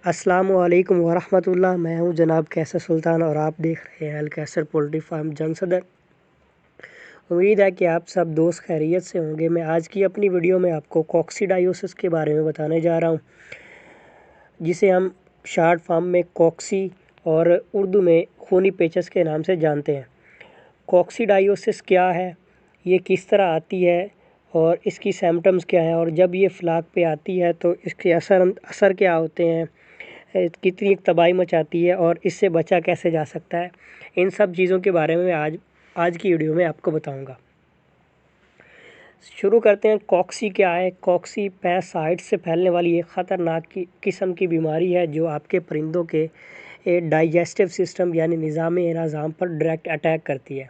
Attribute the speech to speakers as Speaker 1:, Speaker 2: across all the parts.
Speaker 1: السلام علیکم ورحمۃ اللہ۔ میں ہوں جناب کیسر سلطان اور آپ دیکھ رہے ہیں الکیسر پولٹری فارم جنگ صدر۔ امید ہے کہ آپ سب دوست خیریت سے ہوں گے۔ میں آج کی اپنی ویڈیو میں آپ کو کوکسیڈائیوسس کے بارے میں بتانے جا رہا ہوں، جسے ہم شارٹ فارم میں کوکسی اور اردو میں خونی پیچس کے نام سے جانتے ہیں۔ کوکسیڈائیوسس کیا ہے، یہ کس طرح آتی ہے اور اس کی سمپٹمز کیا ہیں، اور جب یہ فلاک پہ آتی ہے تو اس کے اثر کیا ہوتے ہیں، کتنی تباہی مچاتی ہے اور اس سے بچا کیسے جا سکتا ہے، ان سب چیزوں کے بارے میں آج کی ویڈیو میں آپ کو بتاؤں گا۔ شروع کرتے ہیں۔ کوکسی کیا ہے؟ کوکسی پیراسائٹ سے پھیلنے والی ایک خطرناک قسم کی بیماری ہے جو آپ کے پرندوں کے ڈائجسٹو سسٹم یعنی نظام ہضم پر ڈائریکٹ اٹیک کرتی ہے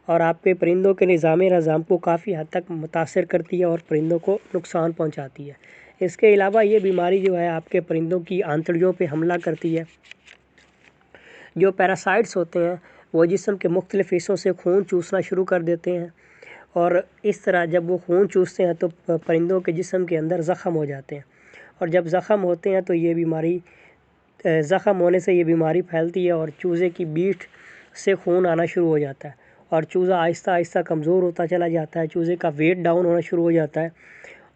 Speaker 1: اور آپ کے پرندوں کے نظام ہضم کو کافی حد تک متاثر کرتی ہے اور پرندوں کو نقصان پہنچاتی ہے۔ اس کے علاوہ یہ بیماری جو ہے آپ کے پرندوں کی آنتڑیوں پہ حملہ کرتی ہے۔ جو پیراسائٹس ہوتے ہیں وہ جسم کے مختلف حصوں سے خون چوسنا شروع کر دیتے ہیں، اور اس طرح جب وہ خون چوستے ہیں تو پرندوں کے جسم کے اندر زخم ہو جاتے ہیں، اور جب زخم ہوتے ہیں تو زخم ہونے سے یہ بیماری پھیلتی ہے اور چوزے کی بیٹ سے خون آنا شروع ہو جاتا ہے، اور چوزہ آہستہ آہستہ کمزور ہوتا چلا جاتا ہے، چوزے کا ویٹ ڈاؤن ہونا شروع ہو جاتا ہے،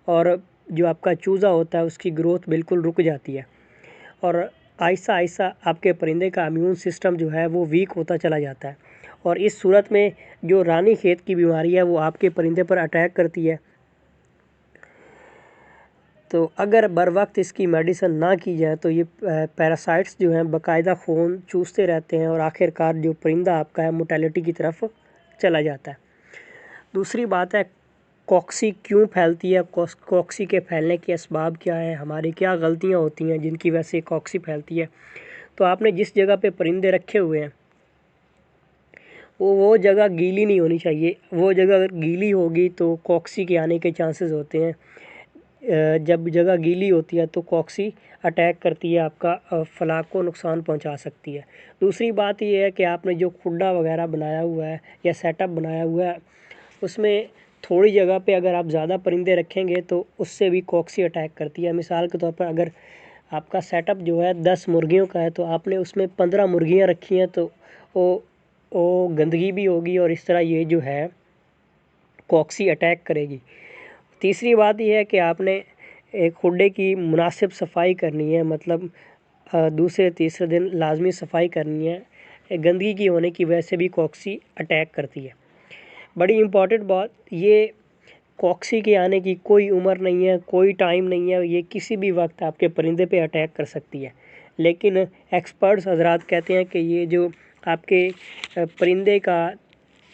Speaker 1: اور جو آپ کا چوزہ ہوتا ہے اس کی گروتھ بالکل رک جاتی ہے، اور آہستہ آہستہ آپ کے پرندے کا امیون سسٹم جو ہے وہ ویک ہوتا چلا جاتا ہے، اور اس صورت میں جو رانی کھیت کی بیماری ہے وہ آپ کے پرندے پر اٹیک کرتی ہے۔ تو اگر بر وقت اس کی میڈیسن نہ کی جائے تو یہ پیراسائٹس جو ہیں باقاعدہ خون چوستے رہتے ہیں اور آخر کار جو پرندہ آپ کا ہے موٹیلٹی کی طرف چلا جاتا ہے۔ دوسری بات ہے کوکسی کیوں پھیلتی ہے، کوکسی کے پھیلنے کے اسباب کیا ہیں، ہماری کیا غلطیاں ہوتی ہیں جن کی وجہ سے کوکسی پھیلتی ہے۔ تو آپ نے جس جگہ پہ پرندے رکھے ہوئے ہیں وہ جگہ گیلی نہیں ہونی چاہیے۔ وہ جگہ اگر گیلی ہوگی تو کوکسی کے آنے کے چانسز ہوتے ہیں۔ جب جگہ گیلی ہوتی ہے تو کوکسی اٹیک کرتی ہے، آپ کا فلاک کو نقصان پہنچا سکتی ہے۔ دوسری بات یہ ہے کہ آپ نے جو کھڈا وغیرہ بنایا ہوا ہے یا سیٹ اپ بنایا ہوا ہے اس میں تھوڑی جگہ پہ اگر آپ زیادہ پرندے رکھیں گے تو اس سے بھی کوکسی اٹیک کرتی ہے۔ مثال کے طور پر اگر آپ کا سیٹ اپ جو ہے 10 مرغیوں کا ہے تو آپ نے اس میں 15 مرغیاں رکھی ہیں تو وہ گندگی بھی ہوگی اور اس طرح یہ جو ہے کوکسی اٹیک کرے گی۔ تیسری بات یہ ہے کہ آپ نے ایک کھڈے کی مناسب صفائی کرنی ہے، مطلب دوسرے تیسرے دن لازمی صفائی کرنی ہے۔ گندگی کی ہونے کی وجہ سے بھی کوکسی اٹیک کرتی ہے۔ بڑی امپورٹنٹ بات، یہ کوکسی کے آنے کی کوئی عمر نہیں ہے، کوئی ٹائم نہیں ہے، یہ کسی بھی وقت آپ کے پرندے پہ اٹیک کر سکتی ہے، لیکن ایکسپرٹس حضرات کہتے ہیں کہ یہ جو آپ کے پرندے کا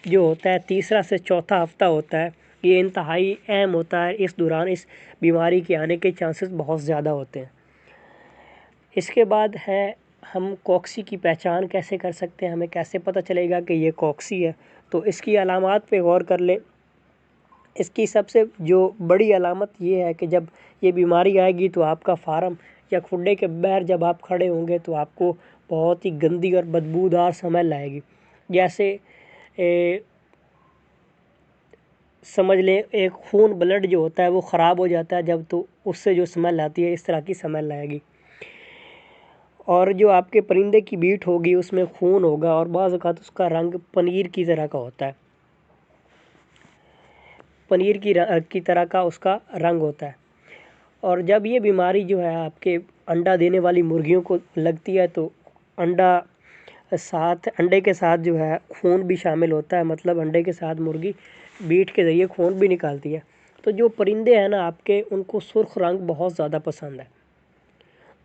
Speaker 1: جو ہوتا ہے تیسرا سے چوتھا ہفتہ ہوتا ہے یہ انتہائی اہم ہوتا ہے، اس دوران اس بیماری کے آنے کے چانسز بہت زیادہ ہوتے ہیں۔ اس کے بعد ہے ہم کوکسی کی پہچان کیسے کر سکتے ہیں، ہمیں کیسے پتہ چلے گا کہ یہ کوکسی ہے؟ تو اس کی علامات پہ غور کر لیں۔ اس کی سب سے جو بڑی علامت یہ ہے کہ جب یہ بیماری آئے گی تو آپ کا فارم یا کھڈے کے باہر جب آپ کھڑے ہوں گے تو آپ کو بہت ہی گندی اور بدبودار سمیل آئے گی، جیسے سمجھ لیں ایک خون بلڈ جو ہوتا ہے وہ خراب ہو جاتا ہے جب، تو اس سے جو سمیل آتی ہے اس طرح کی سمیل آئے گی، اور جو آپ کے پرندے کی بیٹ ہوگی اس میں خون ہوگا اور بعض اوقات اس کا رنگ پنیر کی طرح کا ہوتا ہے، پنیر کی طرح کا اس کا رنگ ہوتا ہے، اور جب یہ بیماری جو ہے آپ کے انڈا دینے والی مرغیوں کو لگتی ہے تو انڈے کے ساتھ جو ہے خون بھی شامل ہوتا ہے، مطلب انڈے کے ساتھ مرغی بیٹ کے ذریعے خون بھی نکالتی ہے۔ تو جو پرندے ہیں نا آپ کے، ان کو سرخ رنگ بہت زیادہ پسند ہے،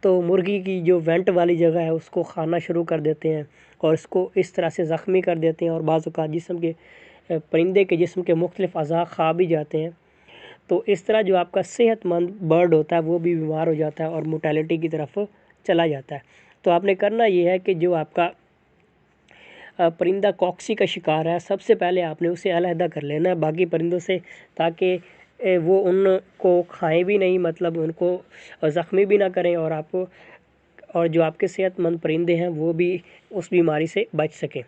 Speaker 1: تو مرغی کی جو وینٹ والی جگہ ہے اس کو کھانا شروع کر دیتے ہیں اور اس کو اس طرح سے زخمی کر دیتے ہیں، اور بعض اوقات پرندے کے جسم کے مختلف اعضاء کھا بھی جاتے ہیں۔ تو اس طرح جو آپ کا صحت مند برڈ ہوتا ہے وہ بھی بیمار ہو جاتا ہے اور موٹیلٹی کی طرف چلا جاتا ہے۔ تو آپ نے کرنا یہ ہے کہ جو آپ کا پرندہ کوکسی کا شکار ہے سب سے پہلے آپ نے اسے علیحدہ کر لینا ہے باقی پرندوں سے، تاکہ وہ ان کو کھائیں بھی نہیں، مطلب ان کو زخمی بھی نہ کریں، اور جو آپ کے صحت مند پرندے ہیں وہ بھی اس بیماری سے بچ سکیں۔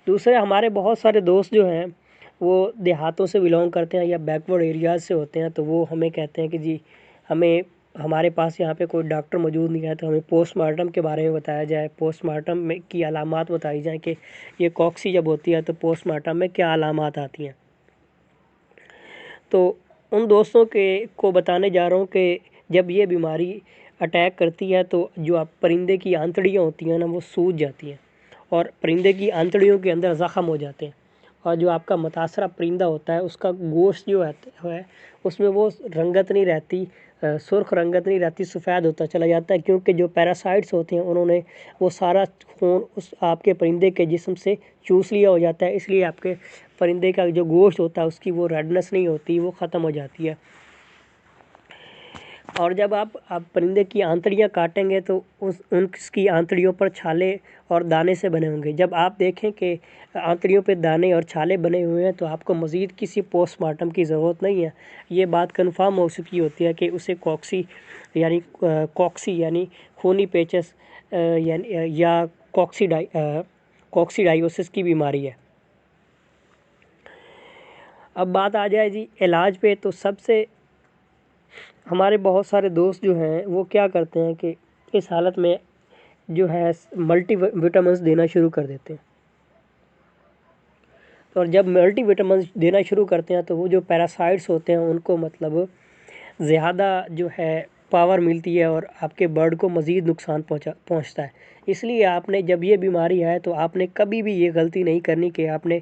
Speaker 1: دوسرے، ہمارے بہت سارے دوست جو ہیں وہ دیہاتوں سے بلونگ کرتے ہیں یا بیکورڈ ایریاز سے ہوتے ہیں، تو وہ ہمیں کہتے ہیں کہ جی ہمیں ہمارے پاس یہاں پہ کوئی ڈاکٹر موجود نہیں ہے تو ہمیں پوسٹ مارٹم کے بارے میں بتایا جائے، پوسٹ مارٹم میں کی علامات بتائی جائیں کہ یہ کوکسی جب ہوتی ہے تو پوسٹ مارٹم میں کیا علامات آتی ہیں۔ تو ان دوستوں کو بتانے جا رہا ہوں کہ جب یہ بیماری اٹیک کرتی ہے تو جو آپ پرندے کی آنتڑیاں ہوتی ہیں نا وہ سوج جاتی ہیں اور پرندے کی آنتڑیوں کے اندر زخم ہو جاتے ہیں، اور جو آپ کا متاثرہ پرندہ ہوتا ہے اس کا گوشت جو ہے اس میں وہ رنگت نہیں رہتی، سرخ رنگت نہیں رہتی، سفید ہوتا چلا جاتا ہے، کیونکہ جو پیراسائٹس ہوتے ہیں انہوں نے وہ سارا خون اس آپ کے پرندے کے جسم سے چوس لیا ہو جاتا ہے، اس لیے آپ کے پرندے کا جو گوشت ہوتا ہے اس کی وہ ریڈنس نہیں ہوتی، وہ ختم ہو جاتی ہے۔ اور جب آپ پرندے کی آنتڑیاں کاٹیں گے تو اس کی آنتڑیوں پر چھالے اور دانے سے بنے ہوں گے۔ جب آپ دیکھیں کہ آنتڑیوں پہ دانے اور چھالے بنے ہوئے ہیں تو آپ کو مزید کسی پوسٹ مارٹم کی ضرورت نہیں ہے، یہ بات کنفرم ہو چکی ہوتی ہے کہ اسے کوکسی یعنی خونی پیچس یا کوکسیڈائیوسس کی بیماری ہے۔ اب بات آ جائے جی علاج پہ، تو سب سے ہمارے بہت سارے دوست جو ہیں وہ کیا کرتے ہیں کہ اس حالت میں جو ہے ملٹی وٹامنس دینا شروع کر دیتے ہیں، اور جب ملٹی وٹامنس دینا شروع کرتے ہیں تو وہ جو پیراسائٹس ہوتے ہیں ان کو مطلب زیادہ جو ہے پاور ملتی ہے اور آپ کے برڈ کو مزید نقصان پہنچتا ہے۔ اس لیے آپ نے جب یہ بیماری ہے تو آپ نے کبھی بھی یہ غلطی نہیں کرنی کہ آپ نے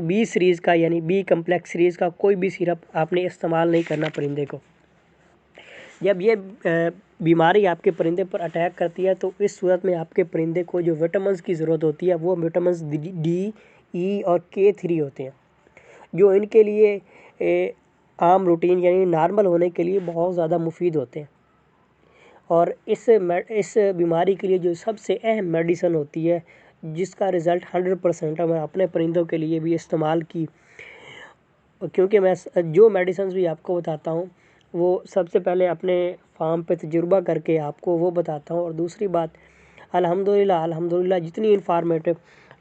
Speaker 1: بی سیریز کا یعنی بی کمپلیکس سیریز کا کوئی بھی سیرپ آپ نے استعمال نہیں کرنا پرندے کو۔ جب یہ بیماری آپ کے پرندے پر اٹیک کرتی ہے تو اس صورت میں آپ کے پرندے کو جو وٹامنس کی ضرورت ہوتی ہے وہ وٹامنس ڈی، ای اور K3 ہوتے ہیں، جو ان کے لیے عام روٹین یعنی نارمل ہونے کے لیے بہت زیادہ مفید ہوتے ہیں۔ اور اس بیماری کے لیے جو سب سے اہم میڈیسن ہوتی ہے جس کا رزلٹ 100% ہے، میں اپنے پرندوں کے لیے بھی استعمال کی، کیونکہ میں جو میڈیسنز بھی آپ کو بتاتا ہوں وہ سب سے پہلے اپنے فارم پہ تجربہ کر کے آپ کو وہ بتاتا ہوں، اور دوسری بات الحمدللہ جتنی انفارمیٹو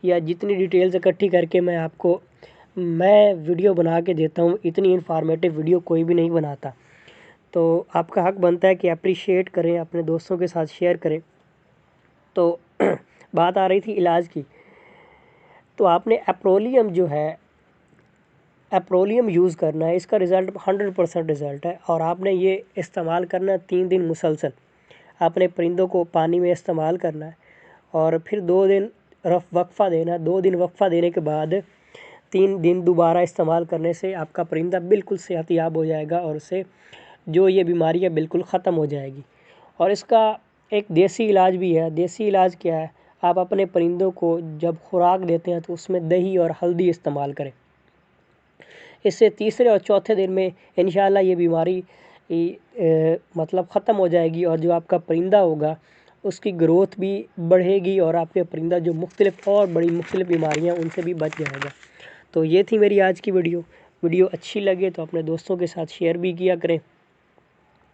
Speaker 1: یا جتنی ڈیٹیلز اکٹھی کر کے میں ویڈیو بنا کے دیتا ہوں، اتنی انفارمیٹو ویڈیو کوئی بھی نہیں بناتا، تو آپ کا حق بنتا ہے کہ اپریشیٹ کریں، اپنے دوستوں کے ساتھ شیئر کریں۔ تو بات آ رہی تھی علاج کی، تو آپ نے اپرولیم یوز کرنا ہے، اس کا رزلٹ 100% رزلٹ ہے، اور آپ نے یہ استعمال کرنا ہے 3 دن مسلسل، اپنے پرندوں کو پانی میں استعمال کرنا ہے اور پھر 2 دن وقفہ دینا ہے، 2 دن وقفہ دینے کے بعد 3 دن دوبارہ استعمال کرنے سے آپ کا پرندہ بالکل صحت یاب ہو جائے گا اور اسے جو یہ بیماری ہے بالکل ختم ہو جائے گی۔ اور اس کا ایک دیسی علاج بھی ہے۔ دیسی علاج کیا ہے؟ آپ اپنے پرندوں کو جب خوراک دیتے ہیں تو اس میں دہی اور ہلدی استعمال کریں، اس سے تیسرے اور چوتھے دن میں انشاءاللہ یہ بیماری مطلب ختم ہو جائے گی، اور جو آپ کا پرندہ ہوگا اس کی گروتھ بھی بڑھے گی اور آپ کے پرندہ جو مختلف بیماریاں ان سے بھی بچ جائے گا۔ تو یہ تھی میری آج کی ویڈیو اچھی لگے تو اپنے دوستوں کے ساتھ شیئر بھی کیا کریں،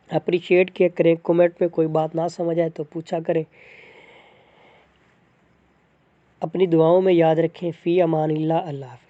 Speaker 1: اپریشیٹ کیا کریں، کومنٹ میں کوئی بات نہ سمجھ آئے تو پوچھا کریں۔ اپنی دعاؤں میں یاد رکھیں۔ فی امان اللہ۔ اللہ حافظ۔